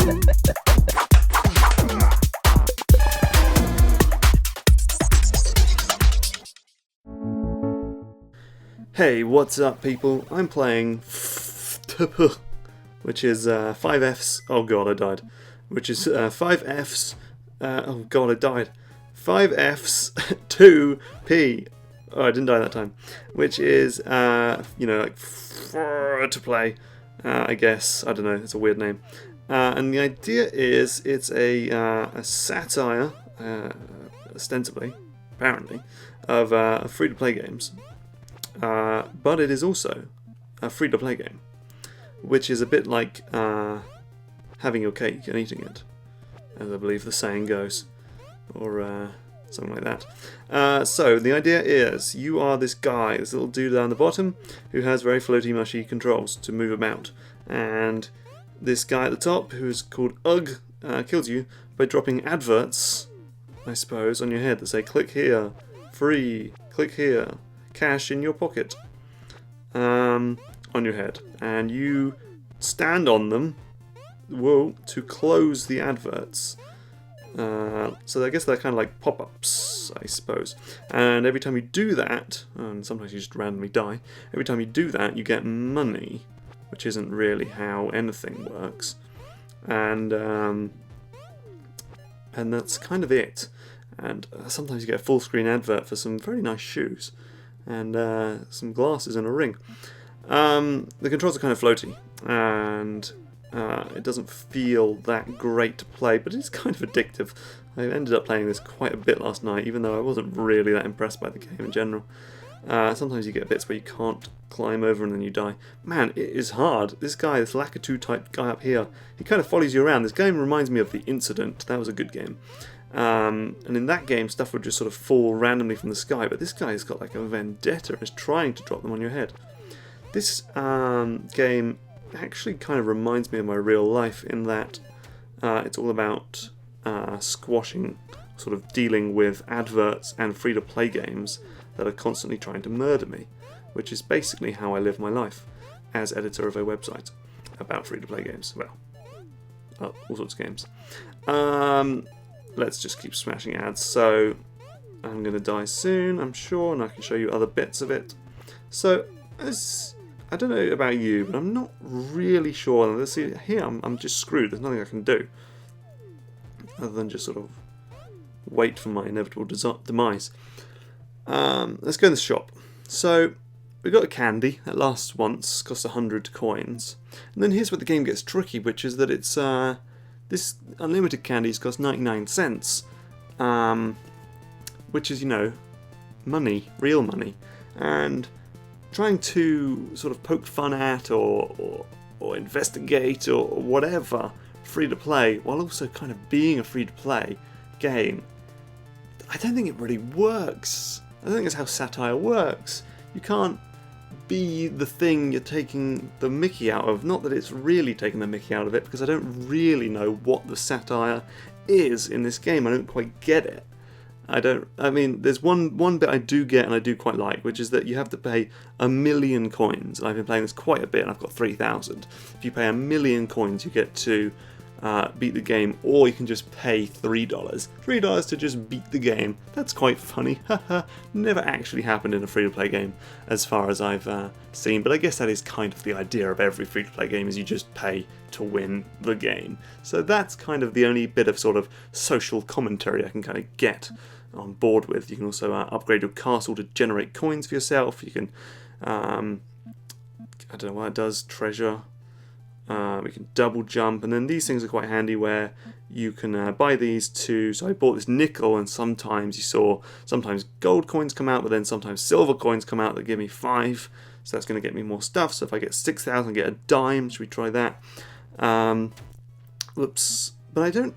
Hey, what's up people? I'm playing FFFFF, which is 5Fs, oh god I died, which is 5Fs, oh god I died, 5Fs 2P, oh I didn't die that time, which is, you know, like to play, I guess, I don't know, it's a weird name, and the idea is it's a satire, ostensibly, apparently, of free-to-play games. But it is also a free-to-play game, which is a bit like having your cake and eating it, as I believe the saying goes, or something like that. So the idea is you are this guy, this little dude down the bottom, who has very floaty, mushy controls to move about, and this guy at the top, who is called Ugg, kills you by dropping adverts, I suppose, on your head that say "click here, free, click here, cash in your pocket," on your head, and you stand on them, to close the adverts. So I guess they're kind of like pop-ups, I suppose. And every time you do that, and sometimes you just randomly die, every time you do that you get money, which isn't really how anything works. And that's kind of it. And sometimes you get a full screen advert for some very nice shoes and some glasses and a ring. The controls are kind of floaty, and it doesn't feel that great to play, but it's kind of addictive. I ended up playing this quite a bit last night, even though I wasn't really that impressed by the game in general. Sometimes you get bits where you can't climb over and then you die. Man, it is hard. This guy, this Lakitu type guy up here, he kind of follows you around. This game reminds me of The Incident. That was a good game. And in that game, stuff would just sort of fall randomly from the sky, but this guy's got like a vendetta and is trying to drop them on your head. This game actually kind of reminds me of my real life in that it's all about squashing, sort of dealing with adverts and free-to-play games that are constantly trying to murder me, which is basically how I live my life as editor of a website about free-to-play games. Well, all sorts of games. Let's just keep smashing ads. So I'm going to die soon, I'm sure, and I can show you other bits of it. So I don't know about you, but I'm not really sure. Let's see, here I'm just screwed. There's nothing I can do other than just sort of wait for my inevitable demise. Let's go in the shop. So we've got a candy that lasts once, costs 100 coins. And then here's where the game gets tricky, which is that it's this unlimited candies cost 99 cents, which is, you know, money, real money. And trying to sort of poke fun at or investigate or whatever free-to-play, while also kind of being a free-to-play game, I don't think it really works. I don't think that's how satire works. You can't be the thing you're taking the mickey out of. Not that it's really taking the mickey out of it, because I don't really know what the satire is in this game. I don't quite get it. I mean, there's one bit I do get and I do quite like, which is that you have to pay 1,000,000 coins. And I've been playing this quite a bit and I've got 3,000. If you pay 1,000,000 coins, you get to beat the game, or you can just pay $3. $3 to just beat the game. That's quite funny. Haha. Never actually happened in a free-to-play game as far as I've seen, but I guess that is kind of the idea of every free-to-play game, is you just pay to win the game. So that's kind of the only bit of sort of social commentary I can kind of get on board with. You can also upgrade your castle to generate coins for yourself. You can, I don't know what it does, treasure. We can double jump, and then these things are quite handy where you can buy these too. So I bought this nickel, and sometimes sometimes gold coins come out, but then sometimes silver coins come out that give me 5. So that's going to get me more stuff. So if I get 6,000, I get a dime. Should we try that? Whoops. But I don't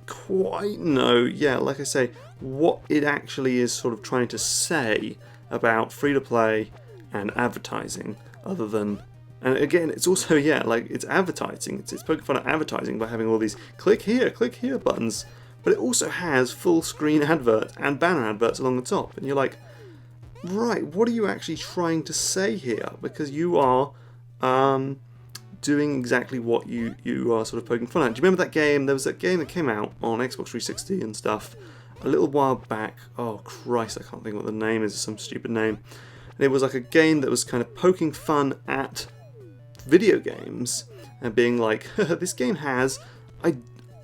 quite know, yeah, like I say, what it actually is sort of trying to say about free-to-play and advertising, other than... And again, it's also, yeah, like, it's advertising. It's poking fun at advertising by having all these click here buttons. But it also has full screen adverts and banner adverts along the top. And you're like, right, what are you actually trying to say here? Because you are doing exactly what you are sort of poking fun at. Do you remember that game? There was that game that came out on Xbox 360 and stuff a little while back. Oh Christ, I can't think what the name is. Some stupid name. And it was like a game that was kind of poking fun at video games and being like, this game has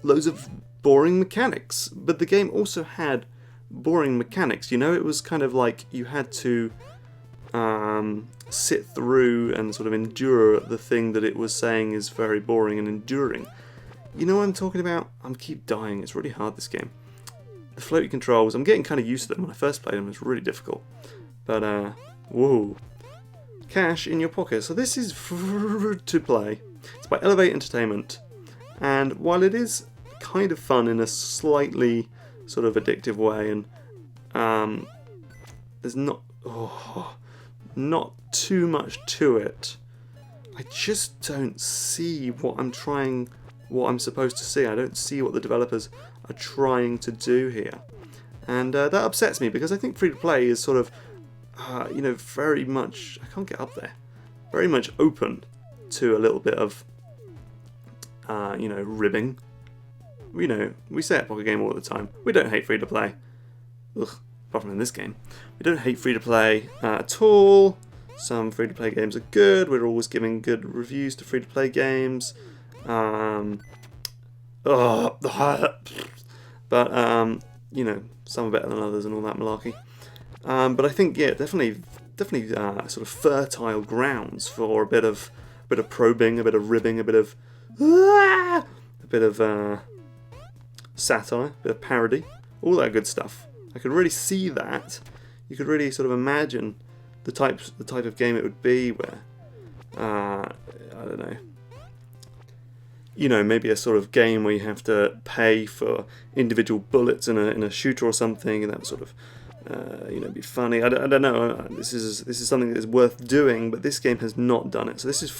loads of boring mechanics, but the game also had boring mechanics. You know, it was kind of like you had to sit through and sort of endure the thing that it was saying is very boring and enduring. You know what I'm talking about? I keep dying. It's really hard, this game. The floaty controls, I'm getting kind of used to them. When I first played them, it was really difficult. But, whoa. Cash in your pocket. So this is to play. It's by Elevate Entertainment. And while it is kind of fun in a slightly sort of addictive way, and there's not too much to it, I just don't see what I'm supposed to see. I don't see what the developers are trying to do here, and that upsets me, because I think free to play is sort of very much, I can't get up there, very much open to a little bit of ribbing. We say at Pocket Game all the time, we don't hate free to play. Ugh, apart from in this game. We don't hate free to play at all. Some free to play games are good. We're always giving good reviews to free to play games. But some are better than others and all that malarkey. But I think, yeah, definitely sort of fertile grounds for a bit of probing, a bit of ribbing, a bit of satire, a bit of parody, all that good stuff. I could really see that. You could really sort of imagine the type of game it would be, where I don't know. Maybe a sort of game where you have to pay for individual bullets in a shooter or something, and that would sort of be funny. I don't know. This is something that is worth doing, but this game has not done it. So this is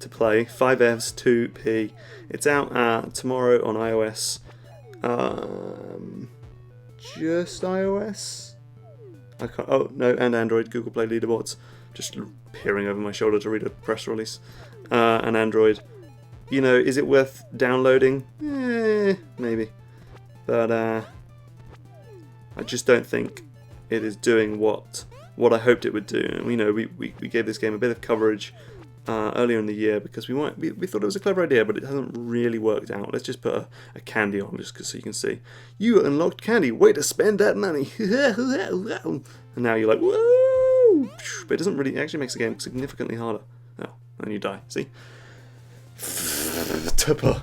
to play. FFFFF2P. It's out tomorrow on iOS. Just iOS? I can't. Oh no, and Android. Google Play leaderboards. Just peering over my shoulder to read a press release. And Android. Is it worth downloading? Maybe. But I just don't think it is doing what I hoped it would do. We gave this game a bit of coverage earlier in the year because we thought it was a clever idea, but it hasn't really worked out. Let's just put a candy on, just so you can see. You unlocked candy. Way to spend that money. And now you're like, woo! But it doesn't really actually makes the game significantly harder. Oh, and you die. See? Tipper.